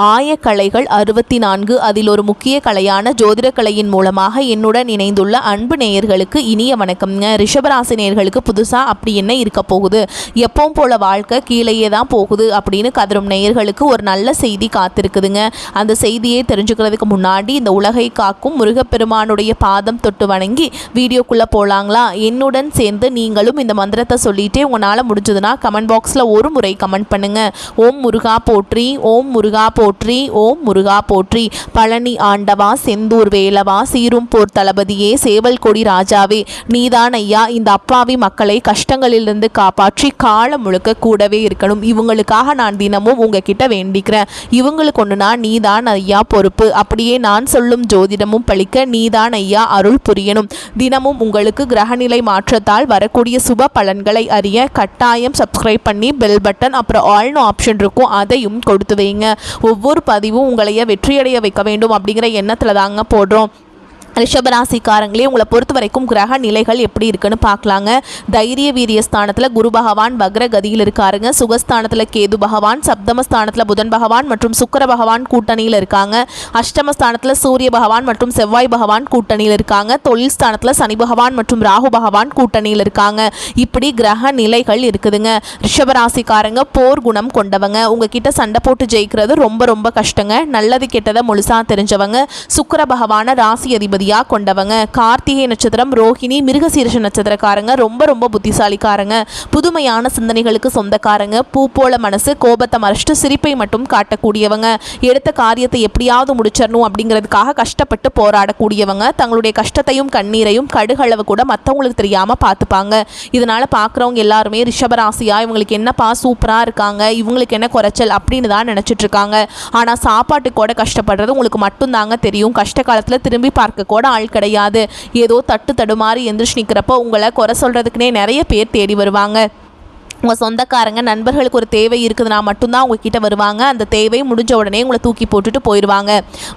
ஆயக்கலைகள் 64 அதில் ஒரு முக்கிய கலையான ஜோதிடக்கலையின் மூலமாக என்னுடன் இணைந்துள்ள அன்பு நேயர்களுக்கு இனிய வணக்கம்ங்க. ரிஷபராசி நேயர்களுக்கு புதுசாக அப்படி என்ன இருக்க போகுது, எப்பவும் போல வாழ்க்கை கீழேயே தான் போகுது அப்படின்னு கதரும் நேயர்களுக்கு ஒரு நல்ல செய்தி காத்திருக்குதுங்க. அந்த செய்தியை தெரிஞ்சுக்கிறதுக்கு முன்னாடி இந்த உலகை காக்கும் முருகப்பெருமானுடைய பாதம் தொட்டு வணங்கி வீடியோக்குள்ளே போகலாங்களா? என்னுடன் சேர்ந்து நீங்களும் இந்த மந்திரத்தை சொல்லிட்டே உங்களால் முடிஞ்சதுன்னா கமெண்ட் பாக்ஸில் ஒரு முறை கமெண்ட் பண்ணுங்கள். ஓம் முருகா போற்றி, ஓம் முருகா போற்றி, ஓம் முருகா போற்றி. பழனி ஆண்டவா, செந்தூர் வேலவா, சீரும் போர் தளபதியே, சேவல் கொடி ராஜாவே, நீதான் ஐயா இந்த அப்பாவி மக்களை கஷ்டங்களிலிருந்து காப்பாற்றி காலம் முழுக்க கூடவே இருக்கணும். இவங்களுக்காக நான் தினமும் உங்ககிட்ட வேண்டிக்கிறேன். இவங்களுக்கு ஒன்றுனா நீதான் ஐயா பொறுப்பு. அப்படியே நான் சொல்லும் ஜோதிடமும் பழிக்க நீதான் ஐயா அருள் புரியணும். தினமும் உங்களுக்கு கிரகநிலை மாற்றத்தால் வரக்கூடிய சுப பலன்களை அறிய கட்டாயம் சப்ஸ்கிரைப் பண்ணி பெல் பட்டன் அப்புறம் ஆல்னு ஆப்ஷன் இருக்கும், அதையும் கொடுத்து வைங்க. ஒவ்வொரு பதிவும் உங்களைய வெற்றியடைய வைக்க வேண்டும் அப்படிங்கிற எண்ணத்தில் தாங்க போடுறோம். ரிஷபராசிக்காரங்களே, உங்களை பொறுத்த வரைக்கும் கிரக நிலைகள் எப்படி இருக்குன்னு பார்க்கலாங்க. தைரிய வீரிய ஸ்தானத்தில் குரு பகவான் வக்ர கதியில் இருக்காருங்க. சுகஸ்தானத்தில் கேது பகவான், சப்தமஸ்தானத்தில் புதன் பகவான் மற்றும் சுக்கிர பகவான் கூட்டணியில் இருக்காங்க. அஷ்டமஸ்தானத்தில் சூரிய பகவான் மற்றும் செவ்வாய் பகவான் கூட்டணியில் இருக்காங்க. தொழில் ஸ்தானத்தில் சனி பகவான் மற்றும் ராகு பகவான் கூட்டணியில் இருக்காங்க. இப்படி கிரக நிலைகள் இருக்குதுங்க. ரிஷபராசிக்காரங்க போர் குணம் கொண்டவங்க. உங்ககிட்ட சண்டை போட்டு ஜெயிக்கிறது ரொம்ப ரொம்ப கஷ்டங்க. நல்லது கெட்டதை முழுசா தெரிஞ்சவங்க. சுக்கிர பகவான ராசி அதிபதி கொண்டவங்க. கார்த்திகை நட்சத்திரம், ரோஹிணி, மிருகசீரிஷ நட்சத்திரக்காரங்க ரொம்ப ரொம்ப புத்திசாலிக்காரங்க. புதுமையான சிந்தனைகளுக்கு சொந்தக்காரங்க. பூ போல மனசு, கோபத்தை மறைச்சிட்டு சிரிப்பை மட்டும் காட்டக்கூடியவங்க. எடுத்த காரியத்தை எப்படியாவது முடிச்சிடணும் அப்படிங்கிறதுக்காக கஷ்டப்பட்டு போராடக்கூடியவங்க. தங்களுடைய கஷ்டத்தையும் கண்ணீரையும் கடுகளவு கூட மற்றவங்களுக்கு தெரியாம பார்த்துப்பாங்க. இதனால பார்க்குறவங்க எல்லாருமே ரிஷபராசியா இவங்களுக்கு என்னப்பா சூப்பரா இருக்காங்க, இவங்களுக்கு என்ன குறைச்சல் அப்படின்னு தான் நினைச்சிட்டு இருக்காங்க. ஆனா சாப்பாட்டுக்கு கூட கஷ்டப்படுறது உங்களுக்கு மட்டும்தாங்க தெரியும். கஷ்ட காலத்துல திரும்பி பார்க்க கூட ஆள் கிடையாது. ஏதோ தட்டு தடுமாறி எந்திரிச்சு நிற்கிறப்போ உங்களை குறை சொல்கிறதுக்குனே நிறைய பேர் தேடி வருவாங்க. உங்கள் சொந்தக்காரங்க நண்பர்களுக்கு ஒரு தேவை இருக்குதுன்னா மட்டும்தான் உங்ககிட்ட வருவாங்க. அந்த தேவை முடிஞ்ச உடனே உங்களை தூக்கி போட்டுட்டு போயிடுவாங்க.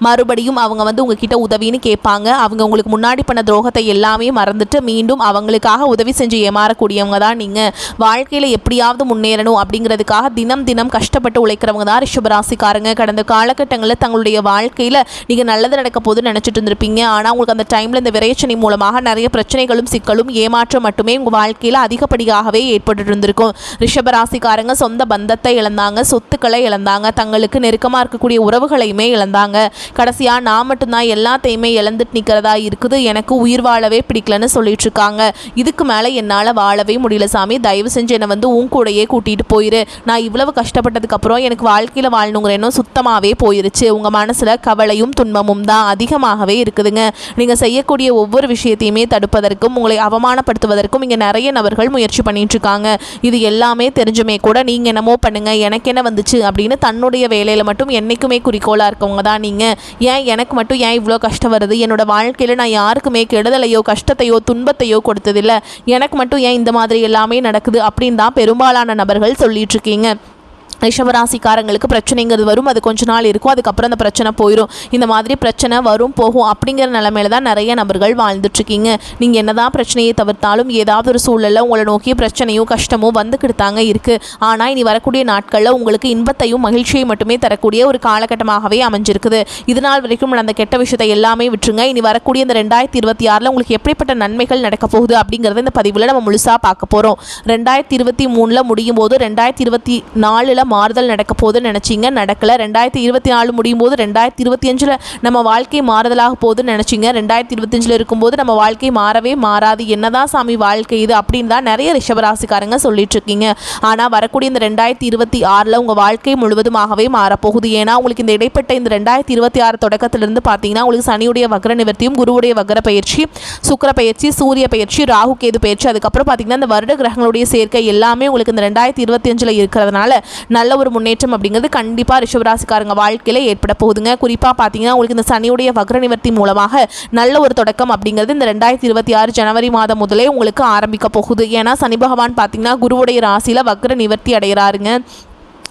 மறுபடியும் அவங்க உங்ககிட்ட உதவின்னு கேட்பாங்க. அவங்க உங்களுக்கு முன்னாடி பண்ண துரோகத்தை எல்லாமே மறந்துட்டு மீண்டும் அவங்களுக்காக உதவி செஞ்சு ஏமாறக்கூடியவங்க தான் நீங்கள். வாழ்க்கையில் எப்படியாவது முன்னேறணும் அப்படிங்கிறதுக்காக தினம் தினம் கஷ்டப்பட்டு உழைக்கிறவங்க தான் ரிஷபராசிக்காரங்க. கடந்த காலகட்டங்களில் தங்களுடைய வாழ்க்கையில் நீங்கள் நல்லது நடக்க போதுன்னு நினச்சிட்டு இருந்திருப்பீங்க. ஆனால் உங்களுக்கு அந்த டைமில் இந்த விரைச்சனை மூலமாக நிறைய பிரச்சனைகளும் சிக்கலும் ஏமாற்றம் மட்டுமே உங்கள் வாழ்க்கையில் அதிகப்படியாகவே ஏற்பட்டு இருந்திருக்கும். ரிஷபராசிக்காரங்க சொந்த பந்தத்தை இழந்தாங்க, சொத்துக்களை இழந்தாங்க, தங்களுக்கு நெருக்கமாக இருக்கக்கூடிய உறவுகளையுமே இழந்தாங்க. கடைசியாக நான் மட்டும்தான் எல்லாத்தையுமே இழந்துட்டு நிற்கிறதா இருக்குது, எனக்கு உயிர் வாழவே பிடிக்கலன்னு சொல்லிட்டு இருக்காங்க. இதுக்கு மேலே என்னால் வாழவே முடியல சாமி, தயவு செஞ்சு என்னை உன் கூடையே கூட்டிகிட்டு போயிரு. நான் இவ்வளவு கஷ்டப்பட்டதுக்கு அப்புறம் எனக்கு வாழ்க்கையில் வாழணுங்கிற எண்ணம் சுத்தமாகவே போயிருச்சு. உங்கள் மனசில் கவலையும் துன்பமும் தான் அதிகமாகவே இருக்குதுங்க. நீங்கள் செய்யக்கூடிய ஒவ்வொரு விஷயத்தையுமே தடுப்பதற்கும் உங்களை அவமானப்படுத்துவதற்கும் இங்கே நிறைய நபர்கள் முயற்சி பண்ணிட்டு இருக்காங்க. இது எல்லாமே தெரிஞ்சுமே கூட நீங்கள் என்னமோ பண்ணுங்க, எனக்கு என்ன வந்துச்சு அப்படின்னு தன்னுடைய வேலையில் மட்டும் என்றைக்குமே குறிக்கோளாக இருக்கவங்க தான் நீங்கள். ஏன் எனக்கு மட்டும் ஏன் இவ்வளோ கஷ்டம் வருது, என்னோட வாழ்க்கையில் நான் யாருக்குமே கெடுதலையோ கஷ்டத்தையோ துன்பத்தையோ கொடுத்ததில்லை, எனக்கு மட்டும் ஏன் இந்த மாதிரி எல்லாமே நடக்குது அப்படின்னு தான் பெரும்பாலான நபர்கள் சொல்லிட்டு இருக்கீங்க. ரிஷபராசிக்காரங்களுக்கு பிரச்சனைங்கிறது வரும், அது கொஞ்ச நாள் இருக்கும், அதுக்கப்புறம் அந்த பிரச்சனை போயிடும். இந்த மாதிரி பிரச்சனை வரும் போகும் அப்படிங்கிற நிலைமையில தான் நிறைய நபர்கள் வாழ்ந்துட்டுருக்கீங்க. நீங்கள் என்னதான் பிரச்சனையை தவிர்த்தாலும் ஏதாவது ஒரு சூழலில் உங்களை நோக்கிய பிரச்சனையோ கஷ்டமோ வந்துக்கிட்டு தாங்க இருக்குது. ஆனால் இனி வரக்கூடிய நாட்களில் உங்களுக்கு இன்பத்தையும் மகிழ்ச்சியை மட்டுமே தரக்கூடிய ஒரு காலகட்டமாகவே அமைஞ்சிருக்குது. இதனால் வரைக்கும் அந்த கெட்ட விஷயத்தை எல்லாமே விட்டுருங்க. இனி வரக்கூடிய இந்த 2026 உங்களுக்கு எப்படிப்பட்ட நன்மைகள் நடக்க போகுது அப்படிங்கிறத இந்த பதிவில் நம்ம முழுசாக பார்க்க போகிறோம். 2023 முடியும் போது 2024 மாறுதல் நடக்க போதுன்னு நினச்சிங்க, நடக்கலை. 2024 முடியும் போது 2025 நம்ம வாழ்க்கை மாறுதலாக போதுன்னு நினச்சிங்க, 2025 இருக்கும்போது நம்ம வாழ்க்கை மாறவே மாறாது. என்னதான் சாமி வாழ்க்கை இது அப்படின்னு தான் நிறைய ரிஷபராசிக்காரங்க சொல்லிட்டு இருக்கீங்க. ஆனால் வரக்கூடிய இந்த 2026 உங்கள் வாழ்க்கை முழுவதுமாகவே மாறப்போகுது. ஏன்னா உங்களுக்கு இந்த இடைப்பட்ட இந்த 2026 தொடக்கத்திலிருந்து பார்த்தீங்கன்னா உங்களுக்கு சனியுடைய வக்ர நிவர்த்தியும், குருவுடைய வக்ர பயிற்சி, சுக்கிர பயிற்சி, சூரிய பயிற்சி, ராகு கேது பயிற்சி, அதுக்கப்புறம் பார்த்தீங்கன்னா இந்த வருட கிரகங்களுடைய சேர்க்கை எல்லாமே உங்களுக்கு இந்த 2025 இருக்கிறதுனால நல்ல ஒரு முன்னேற்றம் அப்படிங்கிறது கண்டிப்பாக ரிஷபராசிக்காரங்க வாழ்க்கையில் ஏற்பட போகுதுங்க. குறிப்பாக பார்த்தீங்கன்னா உங்களுக்கு இந்த சனியுடைய வக்ர நிவர்த்தி மூலமாக நல்ல ஒரு தொடக்கம் அப்படிங்கிறது இந்த 2026 ஜனவரி மாதம் முதலே உங்களுக்கு ஆரம்பிக்க போகுது. ஏன்னா சனி பகவான் பார்த்தீங்கன்னா குருவுடைய ராசியில் வக்ர நிவர்த்தி அடைகிறாருங்க.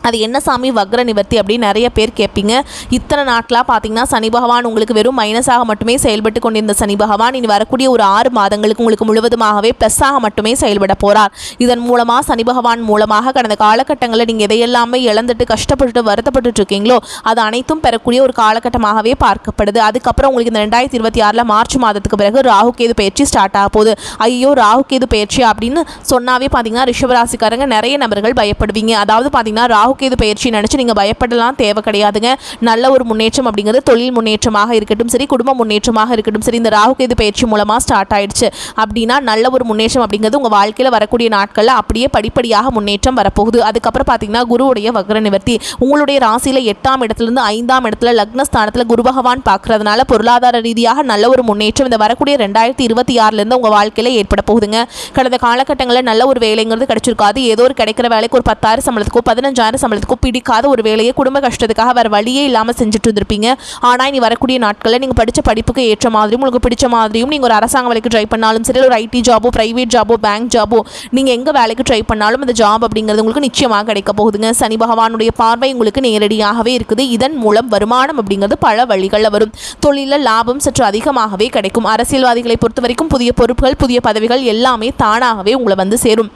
அது என்ன சாமி வக்ர நிவர்த்தி அப்படின்னு நிறைய பேர் கேட்பீங்க. இத்தனை நாட்களாக பார்த்தீங்கன்னா சனி பகவான் உங்களுக்கு வெறும் மைனஸாக மட்டுமே செயல்பட்டு கொண்டிருந்த சனி பகவான் இனி வரக்கூடிய ஒரு 6 மாதங்களுக்கு உங்களுக்கு முழுவதுமாகவே ப்ளஸ்ஸாக மட்டுமே செயல்பட போகிறார். இதன் மூலமாக சனி பகவான் மூலமாக கடந்த காலகட்டங்களில் நீங்கள் எதையெல்லாமே இழந்துட்டு கஷ்டப்பட்டுட்டு வருத்தப்பட்டு இருக்கீங்களோ அது அனைத்தும் பெறக்கூடிய ஒரு காலகட்டமாகவே பார்க்கப்படுது. அதுக்கப்புறம் உங்களுக்கு இந்த 2026 மார்ச் மாதத்துக்கு பிறகு ராகு கேது பயிற்சி ஸ்டார்ட் ஆக போகுது. ஐயோ ராகு கேது பயிற்சி அப்படின்னு சொன்னாவே பார்த்தீங்கன்னா ரிஷபராசிக்காரங்க நிறைய நபர்கள் பயப்படுவீங்க. அதாவது பார்த்தீங்கன்னா ராகு கேது பயிற்சி நினச்சி நீங்கள் பயப்படலாம் தேவை கிடையாதுங்க. நல்ல ஒரு முன்னேற்றம் அப்படிங்கிறது தொழில் முன்னேற்றமாக இருக்கட்டும் சரி, குடும்ப முன்னேற்றமாக இருக்கட்டும் சரி, இந்த ராகு கேது பயிற்சி மூலமாக ஸ்டார்ட் ஆயிடுச்சு அப்படின்னா நல்ல ஒரு முன்னேற்றம் அப்படிங்கிறது உங்கள் வாழ்க்கையில் வரக்கூடிய நாட்களில் அப்படியே படிப்படியாக முன்னேற்றம் வரப்போகுது. அதுக்கப்புறம் பார்த்தீங்கன்னா குருவுடைய வக்ர நிவர்த்தி உங்களுடைய ராசியில் 8ஆம் இடத்துலேருந்து 5ஆம் இடத்துல லக்னஸ்தானத்தில் குரு பகவான் பார்க்கறதுனால பொருளாதார ரீதியாக நல்ல ஒரு முன்னேற்றம் இந்த வரக்கூடிய 2026 உங்கள் வாழ்க்கையில் ஏற்பட போகுதுங்க. கடந்த காலகட்டங்களில் நல்ல ஒரு வேலைங்கிறது கிடைச்சிருக்காது. ஏதோ ஒரு கிடைக்கிற வேலைக்கு ஒரு 10,000 சம்பளத்துக்கோ 15,000 சம்பளத்துக்கோ பிடிக்காத ஒரு வேலையை குடும்ப கஷ்டத்துக்காக வேறு வழியே இல்லாமல் செஞ்சுட்டு இருந்திருப்பீங்க. ஆனால் இனி வரக்கூடிய நாட்களில் நீங்கள் படித்த படிப்புக்கு ஏற்ற மாதிரியும் உங்களுக்கு பிடிச்ச மாதிரியும் நீங்கள் ஒரு அரசாங்க வேலைக்கு ட்ரை பண்ணாலும் சரி, ஒரு ஐடி ஜாபோ ப்ரைவேட் ஜாபோ பேங்க் ஜாபோ நீங்கள் எங்கே வேலைக்கு ட்ரை பண்ணாலும் அந்த ஜாப் அப்படிங்கிறது உங்களுக்கு நிச்சயமாக கிடைக்க போகுதுங்க. சனி பகவானுடைய பார்வை உங்களுக்கு நேரடியாகவே இருக்குது. இதன் மூலம் வருமானம் அப்படிங்கிறது பல வழிகளில் வரும். தொழிலில் லாபம் சற்று அதிகமாகவே கிடைக்கும். அரசியல்வாதிகளை பொறுத்த வரைக்கும் புதிய பொறுப்புகள் புதிய பதவிகள் எல்லாமே தானாகவே உங்களை வந்து சேரும்.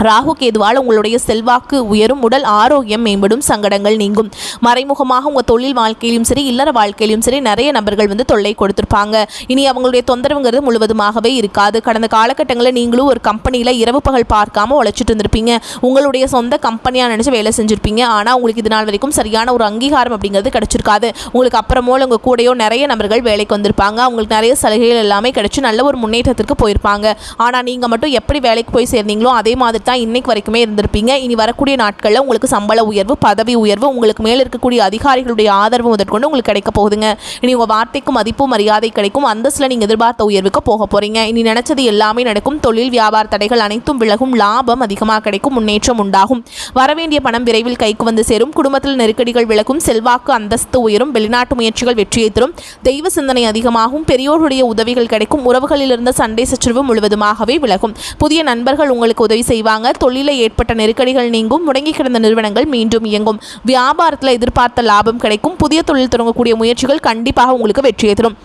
ராகு கேதுவால் உங்களுடைய செல்வாக்கு உயரும், உடல் ஆரோக்கியம் மேம்படும், சங்கடங்கள் நீங்கும். மறைமுகமாக உங்கள் தொழில் வாழ்க்கையிலும் சரி இல்லற வாழ்க்கையிலும் சரி நிறைய நபர்கள் வந்து தொல்லை கொடுத்துருப்பாங்க. இனி அவங்களுடைய தொந்தரவுங்கிறது முழுவதுமாகவே இருக்காது. கடந்த காலகட்டங்களில் நீங்களும் ஒரு கம்பெனியில் இரவு பகல் பார்க்காம உழைச்சிட்டு இருந்திருப்பீங்க. உங்களுடைய சொந்த கம்பெனியாக நினச்சி வேலை செஞ்சுருப்பீங்க. ஆனால் உங்களுக்கு இது நாள் வரைக்கும் சரியான ஒரு அங்கீகாரம் அப்படிங்கிறது கிடைச்சிருக்காது. உங்களுக்கு அப்புறமோ உங்கள் கூடையோ நிறைய நபர்கள் வேலைக்கு வந்திருப்பாங்க. அவங்களுக்கு நிறைய சலுகைகள் எல்லாமே கிடைச்சி நல்ல ஒரு முன்னேற்றத்திற்கு போயிருப்பாங்க. ஆனால் நீங்கள் மட்டும் எப்படி வேலைக்கு போய் சேர்ந்தீங்களோ அதே மாதிரி தான் இன்னைக்கு வரைக்குமே இருந்திருப்பீங்க. இனி வரக்கூடிய நாட்களில் உங்களுக்கு சம்பள உயர்வு பதவி உயர்வு உங்களுக்கு மேல் இருக்கக்கூடிய அதிகாரிகளுடைய ஆதரவு முதற்கொண்டு உங்களுக்கு கிடைக்க போகுதுங்க. இனி உங்கள் வார்த்தைக்கு மதிப்பு மரியாதை கிடைக்கும். அந்தஸ்தில் நீங்கள் எதிர்பார்த்த உயர்வுக்கு போக போகிறீங்க. இனி நினைச்சது எல்லாமே நடக்கும். தொழில் வியாபார தடைகள் அனைத்தும் விலகும். லாபம் அதிகமாக கிடைக்கும். முன்னேற்றம் உண்டாகும். வரவேண்டிய பணம் விரைவில் கைக்கு வந்து சேரும். குடும்பத்தில் நெருக்கடிகள் விலகும். செல்வாக்கு அந்தஸ்து உயரும். வெளிநாட்டு முயற்சிகள் வெற்றியை தரும். தெய்வ சிந்தனை அதிகமாகும். பெரியோருடைய உதவிகள் கிடைக்கும். உறவுகளில் இருந்த சண்டை சச்சரவு முழுவதுமாகவே விலகும். புதிய நண்பர்கள் உங்களுக்கு உதவி செய்வாங்க. தொழிலில் ஏற்பட்ட நெருக்கடிகள் நீங்கும். முடங்கி கிடந்த நிறுவனங்கள் மீண்டும் இயங்கும். வியாபாரத்தில் எதிர்பார்த்த லாபம் கிடைக்கும். புதிய தொழில் தொடங்கக்கூடிய முயற்சிகள் கண்டிப்பாக உங்களுக்கு வெற்றியை தரும்.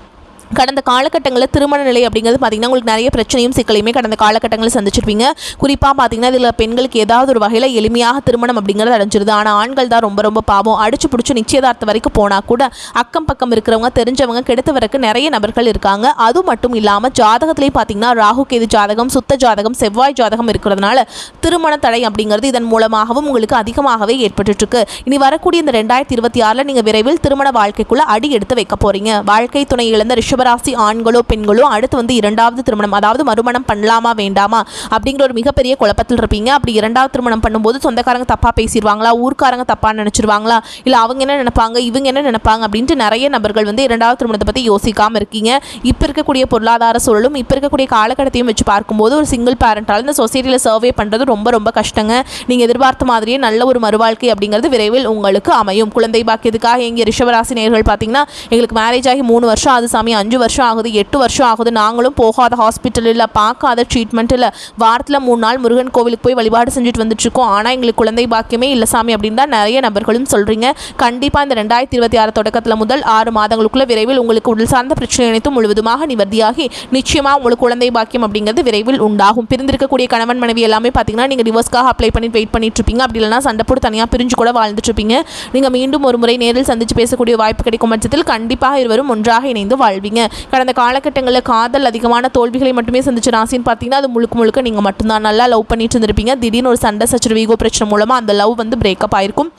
கடந்த காலகட்டங்களில் திருமண நிலை அப்படிங்கிறது பார்த்திங்கன்னா உங்களுக்கு நிறைய பிரச்சனையும் சிக்கலையுமே கடந்த காலகட்டங்களில் சந்திச்சிருப்பீங்க. குறிப்பாக பார்த்திங்கன்னா இதில் பெண்களுக்கு ஏதாவது ஒரு வகையில் எளிமையாக திருமணம் அப்படிங்கிறது அடைஞ்சிருது. ஆனால் ஆண்கள் தான் ரொம்ப ரொம்ப பாவம். அடிச்சு பிடிச்சி நிச்சயதார்த்தம் வரைக்கும் போனால் கூட அக்கம் பக்கம் இருக்கிறவங்க தெரிஞ்சவங்க கெடுத்து வரக்கு நிறைய நபர்கள் இருக்காங்க. அது மட்டும் இல்லாமல் ஜாதகத்திலேயே பார்த்திங்கன்னா ராகு கேது ஜாதகம் சுத்த ஜாதகம் செவ்வாய் ஜாதகம் இருக்கிறதுனால திருமண தடை அப்படிங்கிறது இதன் மூலமாகவும் உங்களுக்கு அதிகமாகவே ஏற்பட்டுருக்கு. இனி வரக்கூடிய இந்த 2026 நீங்கள் விரைவில் திருமண வாழ்க்கைக்குள்ளே அடி எடுத்து வைக்க போகிறீங்க. வாழ்க்கை துணை இழந்த ரிஷபராசி ஆண்களோ பெண்களோ அடுத்து வந்து 2வது திருமணம் அதாவது மறுமணம் பண்ணலாமா வேண்டாமா அப்படிங்கிற ஒரு மிகப்பெரிய குழப்பத்தில் இருப்பீங்க. அப்படி 2வது திருமணம் பண்ணும்போது சொந்தக்காரங்க தப்பாக பேசிடுவாங்களா, ஊர்க்காரங்க தப்பாக நினச்சிருவாங்களா, இல்லை அவங்க என்ன நினைப்பாங்க இவங்க என்ன நினைப்பாங்க அப்படின்ட்டு நிறைய நபர்கள் வந்து 2வது திருமணத்தை பற்றி யோசிக்காமல் இருக்கீங்க. இப்போ இருக்கக்கூடிய பொருளாதார சூழலும் இப்போ இருக்கக்கூடிய காலகட்டத்தையும் வச்சு பார்க்கும்போது ஒரு சிங்கிள் பேரண்டால் இந்த சொசைட்டியில் சர்வே பண்ணுறது ரொம்ப ரொம்ப கஷ்டங்க. நீங்கள் எதிர்பார்த்த மாதிரியே நல்ல ஒரு மறுவாழ்க்கை அப்படிங்கிறது விரைவில் உங்களுக்கு அமையும். குழந்தை பாக்கியத்துக்காக எங்கள் ரிஷபராசி நேயர்கள் பார்த்தீங்கன்னா எங்களுக்கு மேரேஜ் ஆகி 3 வருஷம் ஆகுது சாமி, 5 வருஷம் ஆகுது, 8 வருஷம் ஆகுது, நாங்களும் போகாத ஹாஸ்பிட்டல் இல்லை, பார்க்காத ட்ரீட்மெண்ட் இல்லை, வாரத்தில் 3 நாள் முருகன் கோவிலுக்கு போய் வழிபாடு செஞ்சுட்டு வந்துட்டுருக்கோம், ஆனால் எங்களுக்கு குழந்தை பாக்கியமே இல்லை சாமி அப்படின்னு தான் நிறைய நபர்களும் சொல்கிறீங்க. கண்டிப்பாக இந்த 2026 தொடக்கத்தில் முதல் 6 மாதங்களுக்குள்ள விரைவில் உங்களுக்கு உடல் சார்ந்த பிரச்சனை அனைத்தும் முழுவதுமாக நிவர்த்தியாகி நிச்சயமாக உங்களுக்கு குழந்தை பாக்கியம் அப்படிங்கிறது விரைவில் உண்டாகும். பிரிந்திருக்கக்கூடிய கணவன் மனைவி எல்லாமே பார்த்தீங்கன்னா நீங்கள் டிவோர்ஸ்க்காக அப்ளை பண்ணி வெயிட் பண்ணிட்டு இருப்பீங்க. அப்படி இல்லைனா சண்டை போட்டு தனியாக பிரிஞ்சு கூட வாழ்ந்துட்டு இருப்பீங்க. நீங்கள் மீண்டும் ஒரு முறை நேரில் சந்தித்து பேசக்கூடிய வாய்ப்பு கிடைக்கும் பட்சத்தில் கண்டிப்பாக இருவரும் ஒன்றாக இணைந்து வாழ்வீங்க. கடந்த காலகட்டங்களில் காதல் அதிகமான தோல்விகளை மட்டுமே சந்திச்ச ராசின்னு பார்த்தீங்கன்னா அது முழுக்க நீங்கள் மட்டும்தான். நல்லா லவ் பண்ணிட்டு இருந்திருப்பீங்க. திடீர்னு ஒரு சண்டை சச்சரவு ஈகோ பிரச்சனை மூலமாக அந்த லவ் வந்து பிரேக்கப் ஆயிருக்கும்.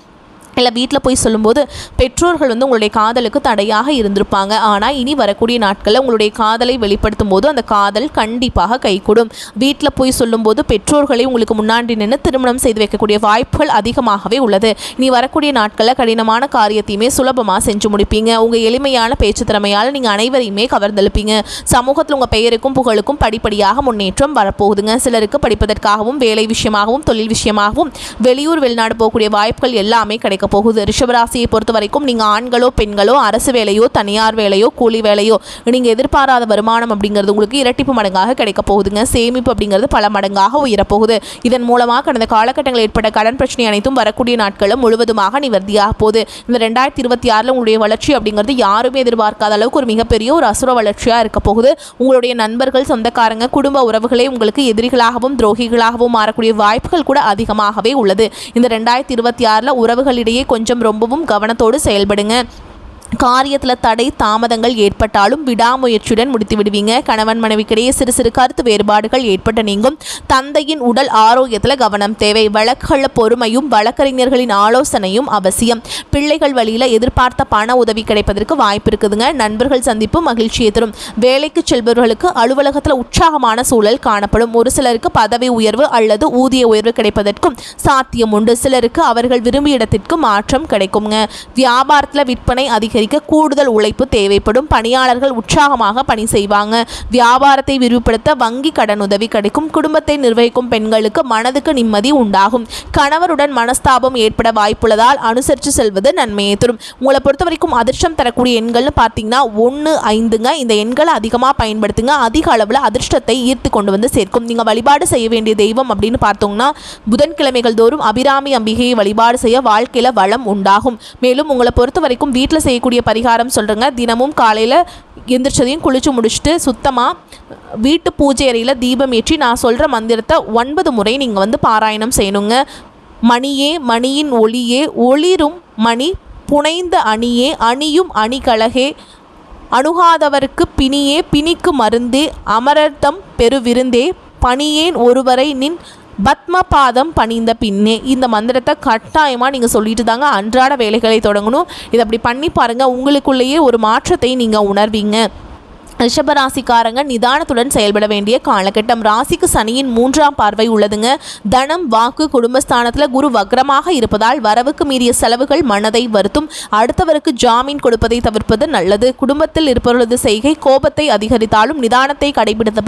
இல்லை வீட்டில் போய் சொல்லும்போது பெற்றோர்கள் வந்து உங்களுடைய காதலுக்கு தடையாக இருந்திருப்பாங்க. ஆனால் இனி வரக்கூடிய நாட்களில் உங்களுடைய காதலை வெளிப்படுத்தும் போது அந்த காதல் கண்டிப்பாக கைகூடும். வீட்டில் போய் சொல்லும்போது பெற்றோர்களை உங்களுக்கு முன்னாடி நின்று திருமணம் செய்து வைக்கக்கூடிய வாய்ப்புகள் அதிகமாகவே உள்ளது. இனி வரக்கூடிய நாட்களில் கடினமான காரியத்தையுமே சுலபமாக செஞ்சு முடிப்பீங்க. உங்கள் எளிமையான பேச்சு திறமையால் நீங்கள் அனைவரையுமே கவர்ந்தெழுப்பீங்க. சமூகத்தில் உங்கள் பெயருக்கும் புகழுக்கும் படிப்படியாக முன்னேற்றம் வரப்போகுதுங்க. சிலருக்கு படிப்பதற்காகவும் வேலை விஷயமாகவும் தொழில் விஷயமாகவும் வெளியூர் வெளிநாடு போகக்கூடிய வாய்ப்புகள் எல்லாமே கிடைக்கும். கிடைக்க போகுது. ரிஷபராசியை பொறுத்த வரைக்கும் நீங்கள் ஆண்களோ பெண்களோ அரசு வேலையோ தனியார் வேலையோ கூலி வேலையோ நீங்கள் எதிர்பாராத வருமானம் அப்படிங்கிறது உங்களுக்கு இரட்டிப்பு மடங்காக கிடைக்க போகுதுங்க. சேமிப்பு அப்படிங்கிறது பல மடங்காக உயரப்போகுது. இதன் மூலமாக கடந்த காலகட்டங்களில் ஏற்பட்ட கடன் பிரச்சனை அனைத்தும் வரக்கூடிய நாட்களும் முழுவதுமாக நிவர்த்தியாக போகுது. இந்த 2026 உங்களுடைய வளர்ச்சி அப்படிங்கிறது யாருமே எதிர்பார்க்காத அளவுக்கு ஒரு மிகப்பெரிய ஒரு அசுர வளர்ச்சியாக இருக்க போகுது. உங்களுடைய நண்பர்கள், சொந்தக்காரங்க, குடும்ப உறவுகளே உங்களுக்கு எதிரிகளாகவும் துரோகிகளாகவும் மாறக்கூடிய வாய்ப்புகள் கூட அதிகமாகவே உள்ளது. இந்த 2026 உறவுகளிடையே கொஞ்சம் ரொம்பவும் கவனத்தோடு செயல்படுங்க. காரியத்தில் தடை தாமதங்கள் ஏற்பட்டாலும் விடாமுயற்சியுடன் முடித்து விடுவீங்க. கணவன் மனைவிக்கிடையே சிறு சிறு கருத்து வேறுபாடுகள் ஏற்பட்ட நீங்கும். தந்தையின் உடல் ஆரோக்கியத்தில் கவனம் தேவை. வழக்குகளில் பொறுமையும் வழக்கறிஞர்களின் ஆலோசனையும் அவசியம். பிள்ளைகள் வழியில் எதிர்பார்த்த பண உதவி கிடைப்பதற்கு வாய்ப்பு இருக்குதுங்க. நண்பர்கள் சந்திப்பு மகிழ்ச்சியை தரும். வேலைக்கு செல்பவர்களுக்கு அலுவலகத்தில் உற்சாகமான சூழல் காணப்படும். ஒரு சிலருக்கு பதவி உயர்வு அல்லது ஊதிய உயர்வு கிடைப்பதற்கும் சாத்தியம் உண்டு. சிலருக்கு அவர்கள் விரும்பிய இடத்திற்கு மாற்றம் கிடைக்குங்க. வியாபாரத்தில் விற்பனை அதிகரிக்க கூடுதல் உழைப்பு தேவைப்படும். பணியாளர்கள் உற்சாகமாக பணி செய்வாங்க. வியாபாரத்தை விரிவுபடுத்த வங்கி கடன் உதவி கிடைக்கும். குடும்பத்தை நிர்வகிக்கும் பெண்களுக்கு மனதுக்கு நிம்மதி உண்டாகும். கணவருடன் மனஸ்தாபம் ஏற்பட வாய்ப்புள்ளதால் அனுசரித்து செல்வது நன்மையை தரும். உங்களை பொறுத்த வரைக்கும் அதிர்ஷ்டம் தரக்கூடிய எண்கள்னு பார்த்தீங்கன்னா 1, 5ங்க. இந்த எண்களை அதிகமாக பயன்படுத்துங்க. அதிக அளவில் அதிர்ஷ்டத்தை ஈர்த்து கொண்டு வந்து சேர்க்கும். நீங்கள் வழிபாடு செய்ய வேண்டிய தெய்வம் அப்படின்னு பார்த்தோம்னா புதன்கிழமைகள் தோறும் அபிராமி அம்பிகையை வழிபாடு செய்ய வாழ்க்கையில் வளம் உண்டாகும். மேலும் உங்களை பொறுத்த வரைக்கும் வீட்டில் செய்யக்கூடிய பரிகாரம் சொல்கிறேங்க. தினமும் காலையில் எந்திரிச்சதையும் குளிச்சு முடிச்சுட்டு சுத்தமாக வீட்டு பூஜை அறையில் தீபம் ஏற்றி நான் சொல்கிற மந்திரத்தை 9 முறை நீங்கள் வந்து பாராயணம் செய்யணுங்க. மணியே மணியின் ஒளியே ஒளிரும் மணி புனைந்த அணியே அணியும் அணிகழகே அணுகாதவர்க்கு பிணியே பிணிக்கு மருந்தே அமரர்தம் பெருவிருந்தே பணியேன் ஒருவரை நின் பத்மபாதம் பணிந்த பின்னே. இந்த மந்திரத்தை கட்டாயமாக நீங்கள் சொல்லிட்டு தாங்க அன்றாட வேலைகளை தொடங்கணும். இதை அப்படி பண்ணி பாருங்கள். உங்களுக்குள்ளேயே ஒரு மாற்றத்தை நீங்கள் உணர்வீங்க. ரிஷபராசிக்காரங்க நிதானத்துடன் செயல்பட வேண்டிய காலகட்டம். ராசிக்கு சனியின் 3ஆம் பார்வை உள்ளதுங்க. தனம், வாக்கு, குடும்பஸ்தானத்தில் குரு வக்ரமாக இருப்பதால் வரவுக்கு மீறிய செலவுகள் மனதை வருத்தும். அடுத்தவருக்கு ஜாமீன் கொடுப்பதை தவிர்ப்பது நல்லது. குடும்பத்தில் இருப்பவர்களது செய்கை கோபத்தை அதிகரித்தாலும் நிதானத்தை கடைபிடித்த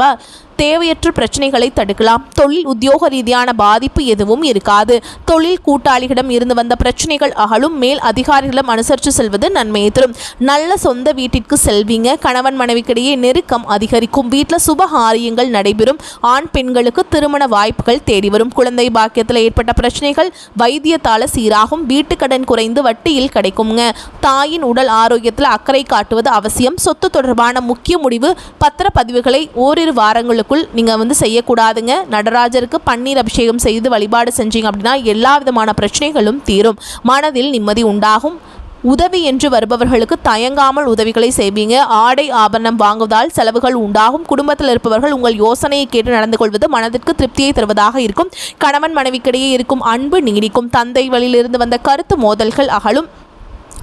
தேவையற்ற பிரச்சனைகளை தடுக்கலாம். தொழில் உத்தியோக ரீதியான பாதிப்பு எதுவும் இருக்காது. தொழில் கூட்டாளிகளிடம் இருந்து வந்த பிரச்சனைகள் அகலும். மேல் அதிகாரிகளிடம் அனுசரித்து செல்வது நன்மையை தரும். நல்ல சொந்த வீட்டிற்கு செல்வீங்க. கணவன் மனைவிக்கிடையே நெருக்கம் அதிகரிக்கும். வீட்டில் சுபகாரியங்கள் நடைபெறும். ஆண் பெண்களுக்கு திருமண வாய்ப்புகள் தேடி வரும். குழந்தை பாக்கியத்தில் ஏற்பட்ட பிரச்சனைகள் வைத்தியத்தால சீராகும். வீட்டு கடன் குறைந்து வட்டியில் கிடைக்குங்க. தாயின் உடல் ஆரோக்கியத்தில் அக்கறை காட்டுவது அவசியம். சொத்து தொடர்பான முக்கிய முடிவு பத்திரப்பதிவுகளை ஓரிரு வாரங்களுக்கு நீங்கள் வந்து செய்யக்கூடாதுங்க. நடராஜருக்கு பன்னீர் அபிஷேகம் செய்து வழிபாடு செஞ்சீங்க அப்படின்னா எல்லா விதமான பிரச்சனைகளும் தீரும். மனதில் நிம்மதி உண்டாகும். உதவி என்று வருபவர்களுக்கு தயங்காமல் உதவிகளை செய்வீங்க. ஆடை ஆபரணம் வாங்குவதால் செலவுகள் உண்டாகும். குடும்பத்தில் இருப்பவர்கள் உங்கள் யோசனையை கேட்டு நடந்து கொள்வது மனதிற்கு திருப்தியை தருவதாக இருக்கும். கணவன் மனைவிக்கிடையே இருக்கும் அன்பு நீடிக்கும். தந்தை வழியிலிருந்து வந்த கருத்து மோதல்கள் அகலும்.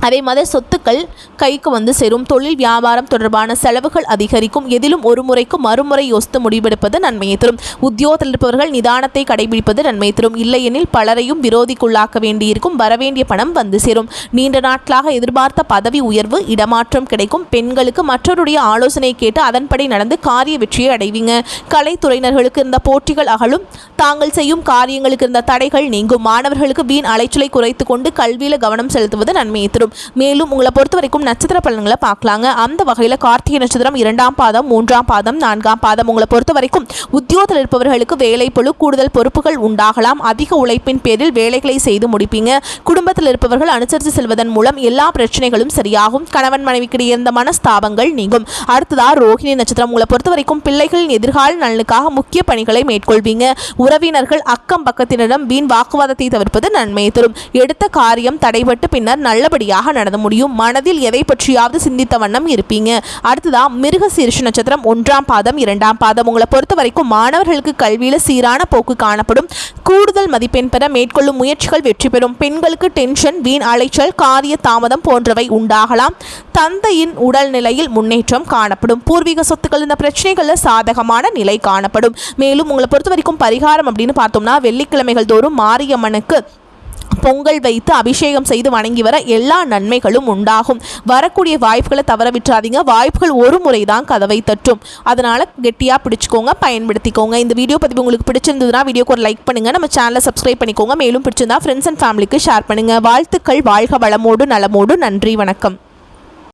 அதே மாதிரி சொத்துக்கள் கைக்கு வந்து சேரும். தொழில் வியாபாரம் தொடர்பான செலவுகள் அதிகரிக்கும். எதிலும் ஒரு முறைக்கு மறுமுறை யோசித்து முடிவெடுப்பது நன்மையை தரும். உத்தியோகத்தில் இருப்பவர்கள் நிதானத்தை கடைபிடிப்பது நன்மையை தரும். இல்லையெனில் பலரையும் விரோதிக்குள்ளாக்க வேண்டியிருக்கும். வரவேண்டிய பணம் வந்து சேரும். நீண்ட நாட்களாக எதிர்பார்த்த பதவி உயர்வு, இடமாற்றம் கிடைக்கும். பெண்களுக்கு மற்றவருடைய ஆலோசனை கேட்டு அதன்படி நடந்து காரிய வெற்றியை அடைவீங்க. கலைத்துறையினர்களுக்கு இருந்த போட்டிகள் அகலும். தாங்கள் செய்யும் காரியங்களுக்கு இருந்த தடைகள் நீங்கும். மாணவர்களுக்கு வீண் அலைச்சலை குறைத்து கொண்டு கல்வியில் கவனம் செலுத்துவது நன்மையை தரும். மேலும் உங்களை பொறுத்த வரைக்கும் நட்சத்திர பலன்களை பார்க்கலாங்க. அந்த வகையில் கார்த்திகை நட்சத்திரம் 2ஆம் பாதம், 3ஆம் பாதம், 4ஆம் பாதம். உங்களை பொறுத்த வரைக்கும் உத்தியோகத்தில் இருப்பவர்களுக்கு வேலை பளு, கூடுதல் பொறுப்புகள் உண்டாகலாம். அதிக உழைப்பின் பேரில் வேலைகளை செய்து முடிப்பீங்க. குடும்பத்தில் இருப்பவர்கள் அனுசரித்து செல்வதன் மூலம் எல்லா பிரச்சனைகளும் சரியாகும். கணவன் மனைவிக்கிடையே இருந்த மனஸ்தாபங்கள் நீங்கும். அடுத்ததாக ரோஹிணி நட்சத்திரம். உங்களை பொறுத்த வரைக்கும் பிள்ளைகளின் எதிர்கால நலனுக்காக முக்கிய பணிகளை மேற்கொள்வீங்க. உறவினர்கள் அக்கம் பக்கத்தினரிடம் வீண் வாக்குவாதத்தை தவிர்ப்பது நன்மையை தரும். எடுத்த காரியம் தடைபட்டு பின்னர் நல்லபடியாக நடந்து முடியும். மனதில் எதை பற்றியாவது சிந்தித்த வண்ணம் இருப்பீங்க. அடுத்ததா மிருகசீரிஷ நட்சத்திரம் 1ஆம் பாதம், 2ஆம் பாதம். உங்களை பொறுத்த வரைக்கும் மாணவர்களுக்கு கல்வியில சீரான போக்கு காணப்படும். கூடுதல் மதிப்பெண் பெற மேற்கொள்ளும் முயற்சிகள் வெற்றி பெறும். பெண்களுக்கு டென்ஷன், வீண் அலைச்சல், காரிய தாமதம் போன்றவை உண்டாகலாம். தந்தையின் உடல் நிலையில் முன்னேற்றம் காணப்படும். பூர்வீக சொத்துக்கள் இந்த பிரச்சனைகளில் சாதகமான நிலை காணப்படும். மேலும் உங்களை பொறுத்த வரைக்கும் பரிகாரம் அப்படின்னு பார்த்தோம்னா வெள்ளிக்கிழமைகள் தோறும் மாரியம்மனுக்கு பொங்கல் வைத்து அபிஷேகம் செய்து வணங்கி வர எல்லா நன்மைகளும் உண்டாகும். வரக்கூடிய வாய்ப்புகளை தவற விட்டுறாதீங்க. வாய்ப்புகள் ஒரு முறை தான் கதவை தட்டும். அதனால் கெட்டியாக பிடிச்சிக்கோங்க, பயன்படுத்திக்கோங்க. இந்த வீடியோ பதிவு உங்களுக்கு பிடிச்சிருந்ததுன்னா வீடியோக்கு ஒரு லைக் பண்ணுங்கள், நம்ம சேனலை சப்ஸ்கிரைப் பண்ணிக்கோங்க. மேலும் பிடிச்சிருந்தா ஃப்ரெண்ட்ஸ் அண்ட் ஃபேமிலிக்கு ஷேர் பண்ணுங்கள். வாழ்த்துக்கள். வாழ்க வளமோடு நலமோடு. நன்றி, வணக்கம்.